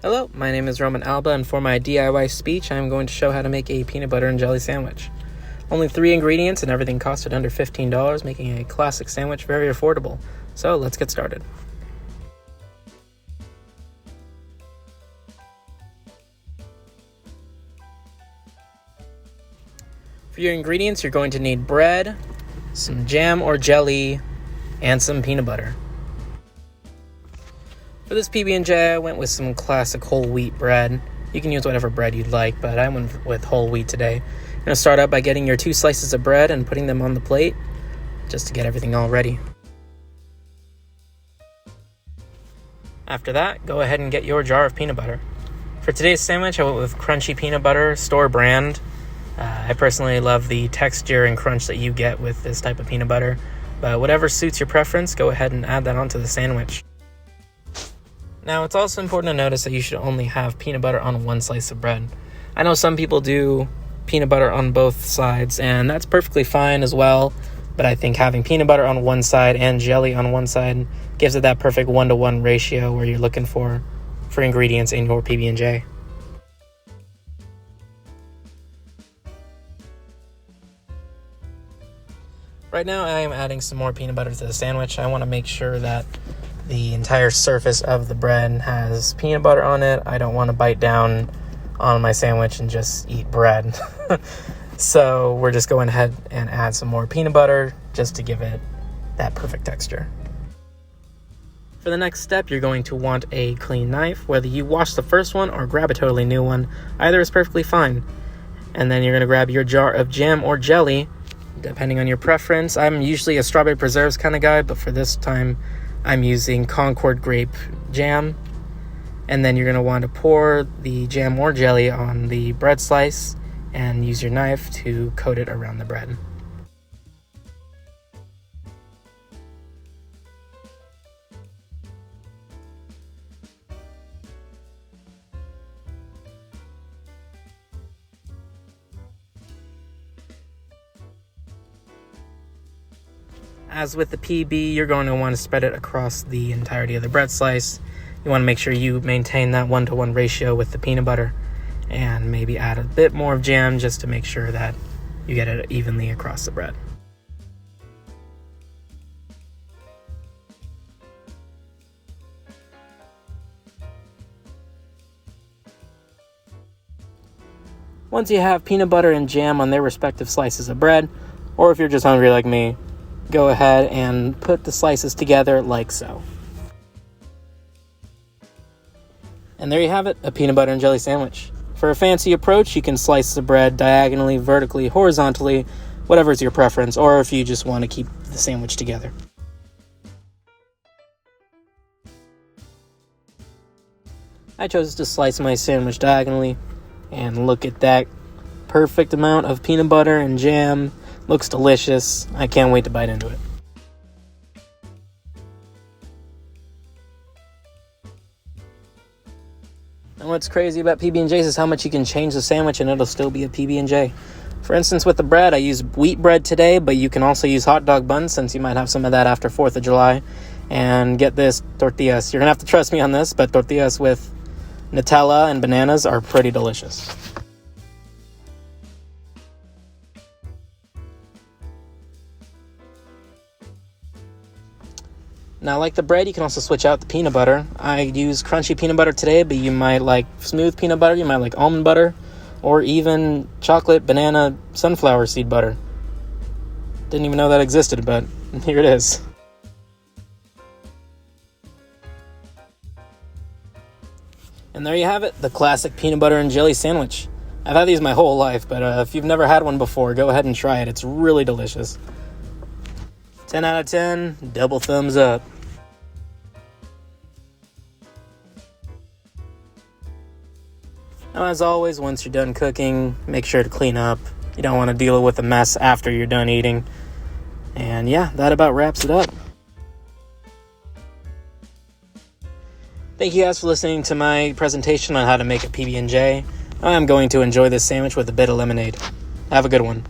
Hello, my name is Roman Alba, and for my DIY speech, I'm going to show how to make a peanut butter and jelly sandwich. Only 3 ingredients and everything costed under $15, making a classic sandwich very affordable. So let's get started. For your ingredients, you're going to need bread, some jam or jelly, and some peanut butter. For this PB&J, I went with some classic whole wheat bread. You can use whatever bread you'd like, but I went with whole wheat today. You're going to start out by getting your 2 slices of bread and putting them on the plate, just to get everything all ready. After that, go ahead and get your jar of peanut butter. For today's sandwich, I went with crunchy peanut butter, store brand. I personally love the texture and crunch that you get with this type of peanut butter, but whatever suits your preference, go ahead and add that onto the sandwich. Now, it's also important to notice that you should only have peanut butter on one slice of bread. I know some people do peanut butter on both sides, and that's perfectly fine as well, but I think having peanut butter on one side and jelly on one side gives it that perfect 1-to-1 ratio where you're looking for ingredients in your PB&J. Right now, I am adding some more peanut butter to the sandwich. I want to make sure that the entire surface of the bread has peanut butter on it. I don't want to bite down on my sandwich and just eat bread. So we're just going ahead and add some more peanut butter just to give it that perfect texture. For the next step, you're going to want a clean knife. Whether you wash the first one or grab a totally new one, either is perfectly fine. And then you're going to grab your jar of jam or jelly, depending on your preference. I'm usually a strawberry preserves kind of guy, but for this time, I'm using Concord grape jam. And then you're going to want to pour the jam or jelly on the bread slice and use your knife to coat it around the bread. As with the PB, you're going to want to spread it across the entirety of the bread slice. You want to make sure you maintain that 1-to-1 ratio with the peanut butter and maybe add a bit more of jam just to make sure that you get it evenly across the bread. Once you have peanut butter and jam on their respective slices of bread, or if you're just hungry like me, go ahead and put the slices together like so. And there you have it, a peanut butter and jelly sandwich. For a fancy approach, you can slice the bread diagonally, vertically, horizontally, whatever is your preference, or if you just want to keep the sandwich together. I chose to slice my sandwich diagonally, and look at that perfect amount of peanut butter and jam. Looks delicious. I can't wait to bite into it. And what's crazy about PB&Js is how much you can change the sandwich and it'll still be a PB&J. For instance, with the bread, I used wheat bread today, but you can also use hot dog buns since you might have some of that after 4th of July. And get this, tortillas. You're going to have to trust me on this, but tortillas with Nutella and bananas are pretty delicious. Now, like the bread, you can also switch out the peanut butter. I use crunchy peanut butter today, but you might like smooth peanut butter, you might like almond butter, or even chocolate, banana, sunflower seed butter. Didn't even know that existed, but here it is. And there you have it, the classic peanut butter and jelly sandwich. I've had these my whole life, but if you've never had one before, go ahead and try it. It's really delicious. 10 out of 10, double thumbs up. Now, as always, once you're done cooking, make sure to clean up. You don't want to deal with a mess after you're done eating. And yeah, that about wraps it up. Thank you guys for listening to my presentation on how to make a PB&J. I'm going to enjoy this sandwich with a bit of lemonade. Have a good one.